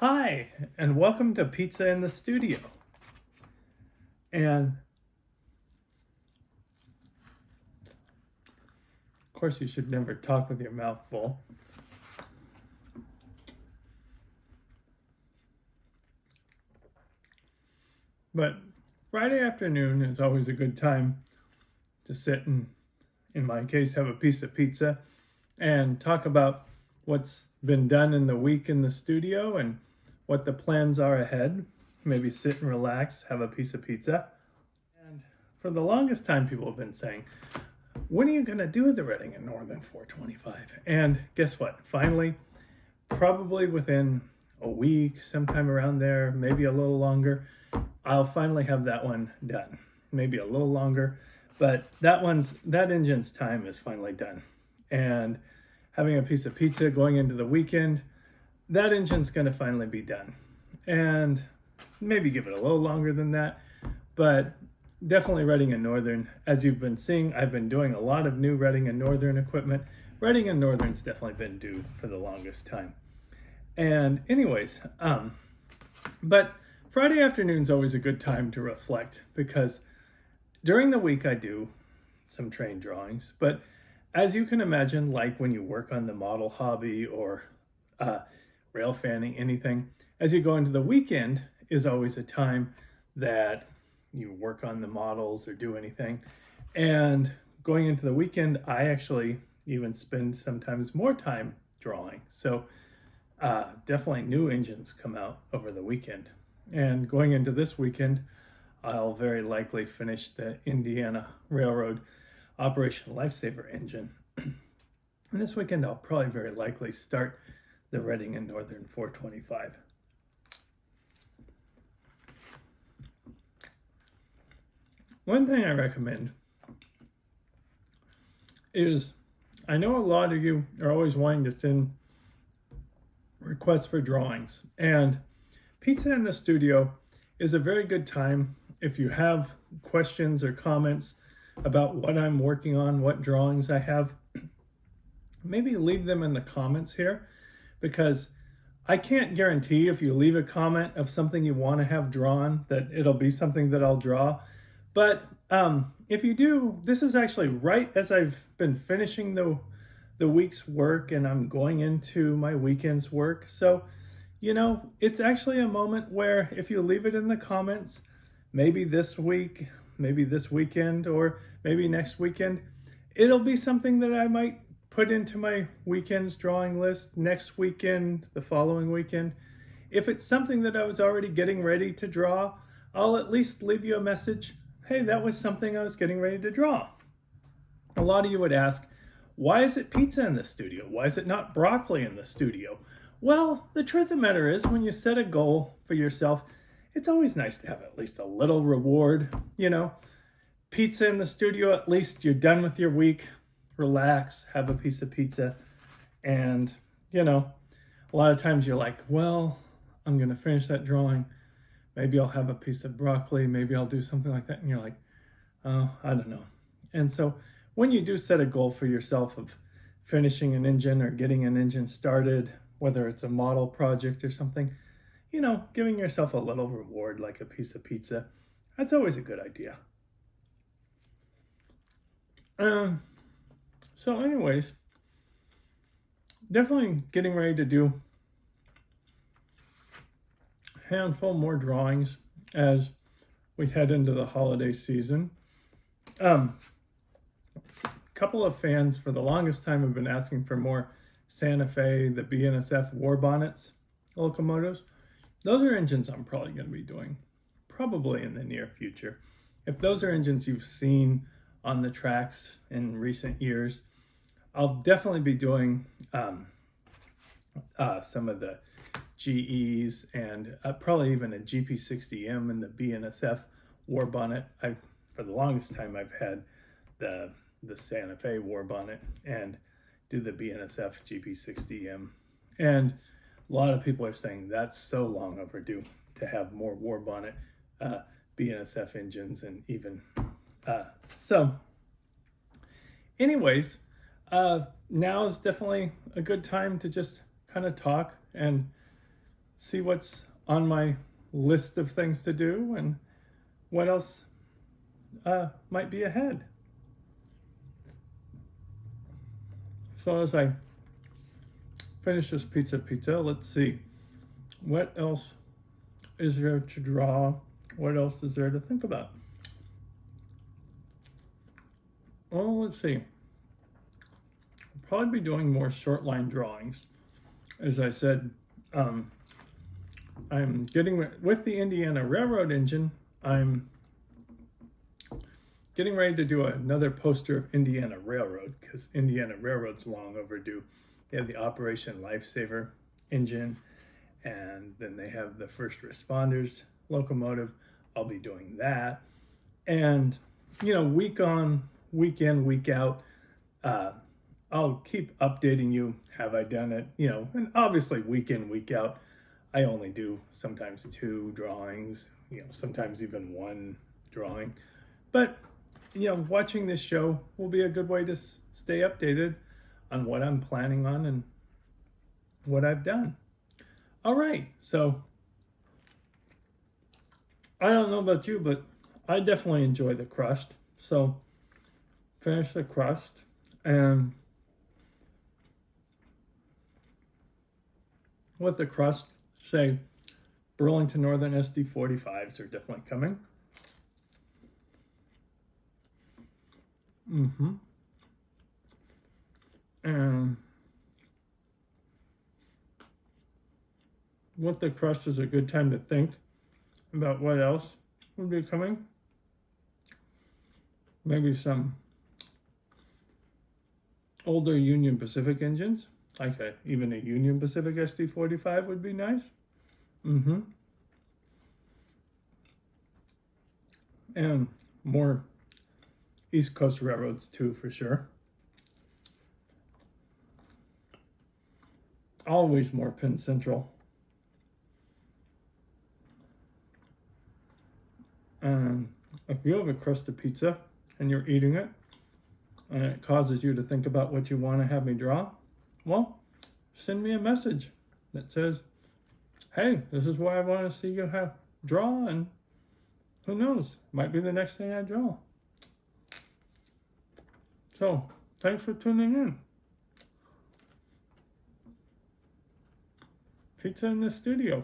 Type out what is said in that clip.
Hi, and welcome to Pizza in the Studio. And of course, you should never talk with your mouth full. But Friday afternoon is always a good time to sit and, in my case, have a piece of pizza and talk about what's been done in the week in the studio and what the plans are ahead. Maybe sit and relax, have a piece of pizza. And for the longest time, people have been saying, when are you going to do the Reading and Northern 425? And guess what? Finally, probably within a week, sometime around there, maybe a little longer, I'll finally have that one done. Maybe a little longer, but that engine's time is finally done. And having a piece of pizza going into the weekend, that engine's going to finally be done. And maybe give it a little longer than that, but definitely Reading and Northern. As you've been seeing, I've been doing a lot of new Reading and Northern equipment. Reading and Northern's definitely been due for the longest time. And anyways, but Friday afternoon's always a good time to reflect, because during the week I do some train drawings, but as you can imagine, like when you work on the model hobby or rail fanning, anything, as you go into the weekend is always a time that you work on the models or do anything. And going into the weekend, I actually even spend sometimes more time drawing. So definitely new engines come out over the weekend. And going into this weekend, I'll very likely finish the Indiana Rail Road Operation Lifesaver engine. And this weekend, I'll probably very likely start the Reading and Northern 425. One thing I recommend is, I know a lot of you are always wanting to send requests for drawings, and Pizza in the Studio is a very good time if you have questions or comments about what I'm working on, what drawings I have. Maybe leave them in the comments here, because I can't guarantee if you leave a comment of something you want to have drawn that it'll be something that I'll draw. But if you do, this is actually right as I've been finishing the week's work and I'm going into my weekend's work. So, it's actually a moment where if you leave it in the comments, maybe this week, maybe this weekend, or maybe next weekend, it'll be something that I might put into my weekend's drawing list next weekend, the following weekend. If it's something that I was already getting ready to draw, I'll at least leave you a message. Hey, that was something I was getting ready to draw. A lot of you would ask, why is it pizza in the studio? Why is it not broccoli in the studio? Well, the truth of the matter is, when you set a goal for yourself, it's always nice to have at least a little reward. Pizza in the studio, at least you're done with your week, relax, have a piece of pizza. And, a lot of times you're like, well, I'm going to finish that drawing. Maybe I'll have a piece of broccoli. Maybe I'll do something like that. And you're like, oh, I don't know. And so when you do set a goal for yourself of finishing an engine or getting an engine started, whether it's a model project or something, giving yourself a little reward like a piece of pizza, that's always a good idea. So anyways, definitely getting ready to do a handful more drawings as we head into the holiday season. A couple of fans for the longest time have been asking for more Santa Fe, the BNSF war bonnets locomotives. Those are engines I'm probably going to be doing probably in the near future. If those are engines you've seen on the tracks in recent years, I'll definitely be doing some of the GEs and probably even a GP60M and the BNSF war bonnet. For the longest time, I've had the Santa Fe war bonnet and do the BNSF GP60M. And a lot of people are saying that's so long overdue to have more war bonnet BNSF engines, and even so anyways, now is definitely a good time to just kind of talk and see what's on my list of things to do and what else might be ahead. So as I finish this pizza, let's see. What else is there to draw? What else is there to think about? Well, let's see. I'll probably be doing more short line drawings. As I said, I'm getting with the Indiana Railroad engine. I'm getting ready to do another poster of Indiana Railroad because Indiana Railroad's long overdue. They have the Operation Lifesaver engine, and then they have the first responders locomotive. I'll be doing that. And, week on, week in, week out, I'll keep updating you. Have I done it? And obviously week in, week out, I only do sometimes 2 drawings, sometimes even 1 drawing. But, watching this show will be a good way to stay updated on what I'm planning on and what I've done. All right, so I don't know about you, but I definitely enjoy the crust. So finish the crust, and with the crust, say Burlington Northern SD45s are definitely coming. And with the crust is a good time to think about what else would be coming. Maybe some older Union Pacific engines, like even a Union Pacific SD45 would be nice. And more East Coast railroads too, for sure. Always more Penn Central. And if you have a crust of pizza and you're eating it, and it causes you to think about what you want to have me draw, well, send me a message that says, hey, this is what I want to see you draw, and who knows, might be the next thing I draw. So, thanks for tuning in. Pizza in the studio.